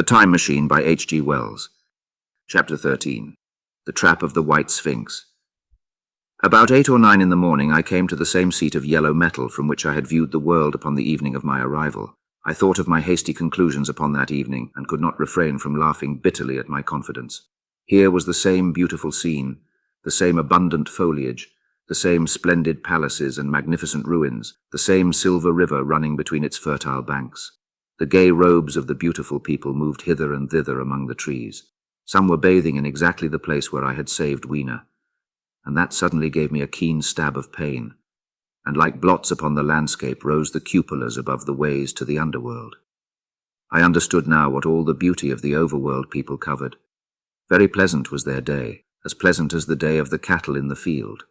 The Time Machine by H.G. Wells. Chapter 13. The Trap of the White Sphinx. About 8 or 9 in the morning I came to the same seat of yellow metal from which I had viewed the world upon the evening of my arrival. I thought of my hasty conclusions upon that evening, and could not refrain from laughing bitterly at my confidence. Here was the same beautiful scene, the same abundant foliage, the same splendid palaces and magnificent ruins, the same silver river running between its fertile banks. The gay robes of the beautiful people moved hither and thither among the trees. Some were bathing in exactly the place where I had saved Weena, and that suddenly gave me a keen stab of pain, and like blots upon the landscape rose the cupolas above the ways to the underworld. I understood now what all the beauty of the overworld people covered. Very pleasant was their day, as pleasant as the day of the cattle in the field.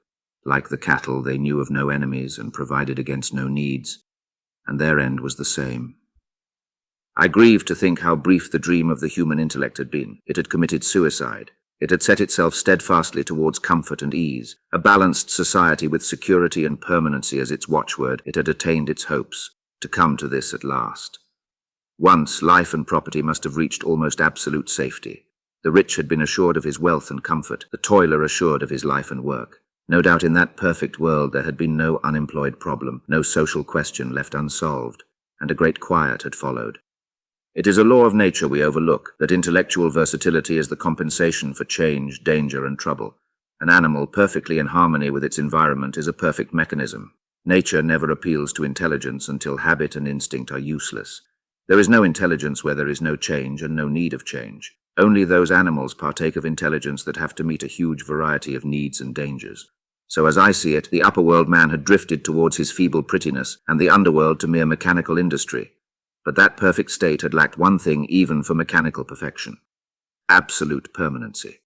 Like the cattle, they knew of no enemies and provided against no needs, and their end was the same. I grieved to think how brief the dream of the human intellect had been. It had committed suicide. It had set itself steadfastly towards comfort and ease. A balanced society with security and permanency as its watchword, it had attained its hopes. To come to this at last. Once, life and property must have reached almost absolute safety. The rich had been assured of his wealth and comfort, the toiler assured of his life and work. No doubt in that perfect world there had been no unemployed problem, no social question left unsolved, and a great quiet had followed. It is a law of nature we overlook, that intellectual versatility is the compensation for change, danger, and trouble. An animal perfectly in harmony with its environment is a perfect mechanism. Nature never appeals to intelligence until habit and instinct are useless. There is no intelligence where there is no change and no need of change. Only those animals partake of intelligence that have to meet a huge variety of needs and dangers. So as I see it, the upper-world man had drifted towards his feeble prettiness, and the underworld to mere mechanical industry. But that perfect state had lacked one thing even for mechanical perfection: absolute permanency.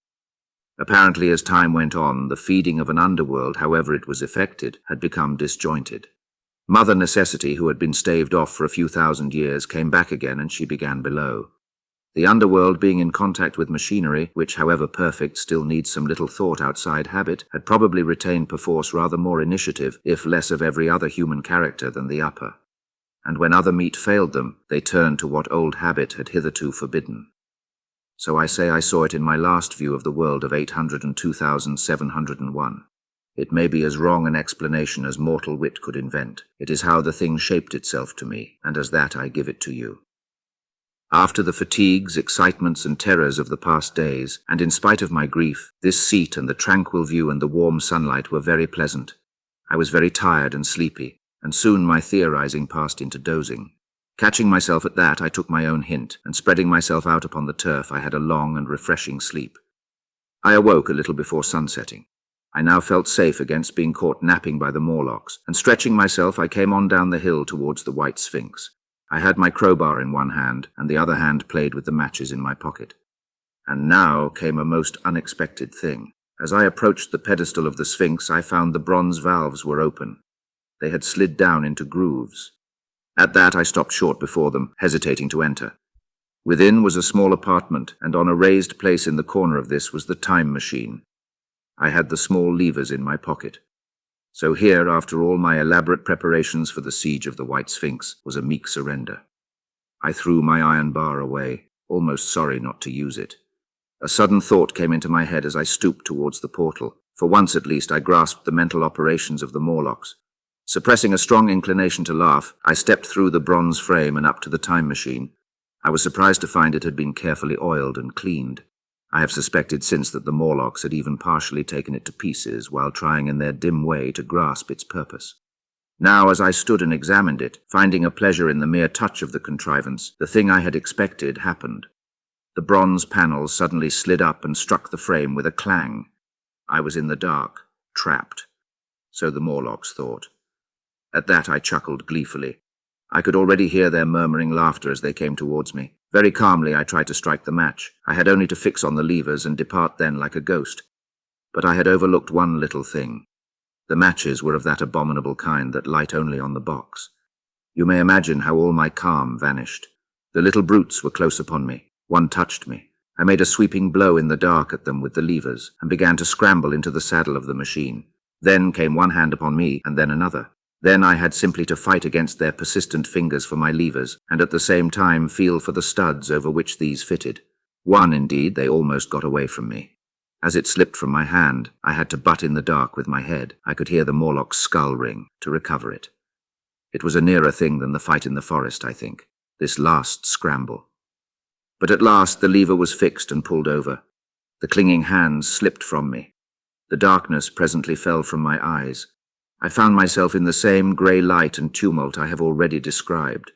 Apparently, as time went on, the feeding of an underworld, however it was effected, had become disjointed. Mother Necessity, who had been staved off for a few thousand years, came back again, and she began below. The underworld, being in contact with machinery, which, however perfect, still needs some little thought outside habit, had probably retained perforce rather more initiative, if less of every other human character, than the upper. And when other meat failed them, they turned to what old habit had hitherto forbidden. So I say I saw it in my last view of the world of 802,701. It may be as wrong an explanation as mortal wit could invent. It is how the thing shaped itself to me, and as that I give it to you. After the fatigues, excitements, and terrors of the past days, and in spite of my grief, this seat and the tranquil view and the warm sunlight were very pleasant. I was very tired and sleepy, and soon my theorizing passed into dozing. Catching myself at that, I took my own hint, and spreading myself out upon the turf, I had a long and refreshing sleep. I awoke a little before sunsetting. I now felt safe against being caught napping by the Morlocks, and stretching myself, I came on down the hill towards the White Sphinx. I had my crowbar in one hand, and the other hand played with the matches in my pocket. And now came a most unexpected thing. As I approached the pedestal of the Sphinx, I found the bronze valves were open. They had slid down into grooves. At that I stopped short before them, hesitating to enter. Within was a small apartment, and on a raised place in the corner of this was the time machine. I had the small levers in my pocket. So here, after all my elaborate preparations for the siege of the White Sphinx, was a meek surrender. I threw my iron bar away, almost sorry not to use it. A sudden thought came into my head as I stooped towards the portal. For once at least I grasped the mental operations of the Morlocks. Suppressing a strong inclination to laugh, I stepped through the bronze frame and up to the time machine. I was surprised to find it had been carefully oiled and cleaned. I have suspected since that the Morlocks had even partially taken it to pieces while trying in their dim way to grasp its purpose. Now, as I stood and examined it, finding a pleasure in the mere touch of the contrivance, the thing I had expected happened. The bronze panels suddenly slid up and struck the frame with a clang. I was in the dark, trapped. So the Morlocks thought. At that I chuckled gleefully. I could already hear their murmuring laughter as they came towards me. Very calmly I tried to strike the match. I had only to fix on the levers and depart then like a ghost. But I had overlooked one little thing. The matches were of that abominable kind that light only on the box. You may imagine how all my calm vanished. The little brutes were close upon me. One touched me. I made a sweeping blow in the dark at them with the levers, and began to scramble into the saddle of the machine. Then came one hand upon me, and then another. Then I had simply to fight against their persistent fingers for my levers, and at the same time feel for the studs over which these fitted. One, indeed, they almost got away from me. As it slipped from my hand, I had to butt in the dark with my head. I could hear the Morlock's skull ring to recover it. It was a nearer thing than the fight in the forest, I think, this last scramble. But at last the lever was fixed and pulled over. The clinging hands slipped from me. The darkness presently fell from my eyes. I found myself in the same grey light and tumult I have already described.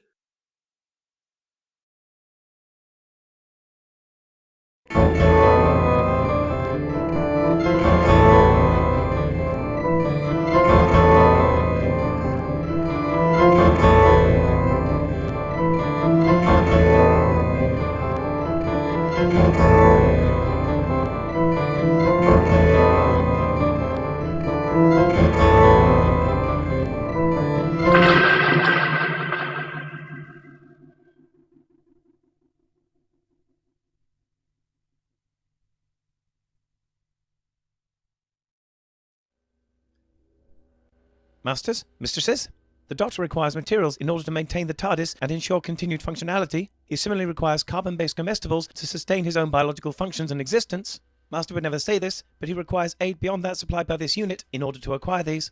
Masters, mistresses, the Doctor requires materials in order to maintain the TARDIS and ensure continued functionality. He similarly requires carbon-based comestibles to sustain his own biological functions and existence. Master would never say this, but he requires aid beyond that supplied by this unit in order to acquire these.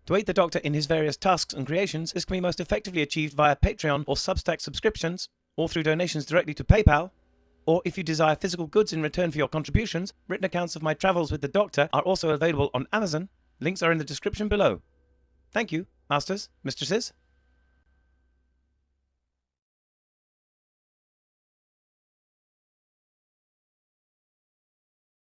To aid the Doctor in his various tasks and creations, this can be most effectively achieved via Patreon or Substack subscriptions, or through donations directly to PayPal. Or if you desire physical goods in return for your contributions, written accounts of my travels with the Doctor are also available on Amazon. Links are in the description below. Thank you, Masters, mistresses.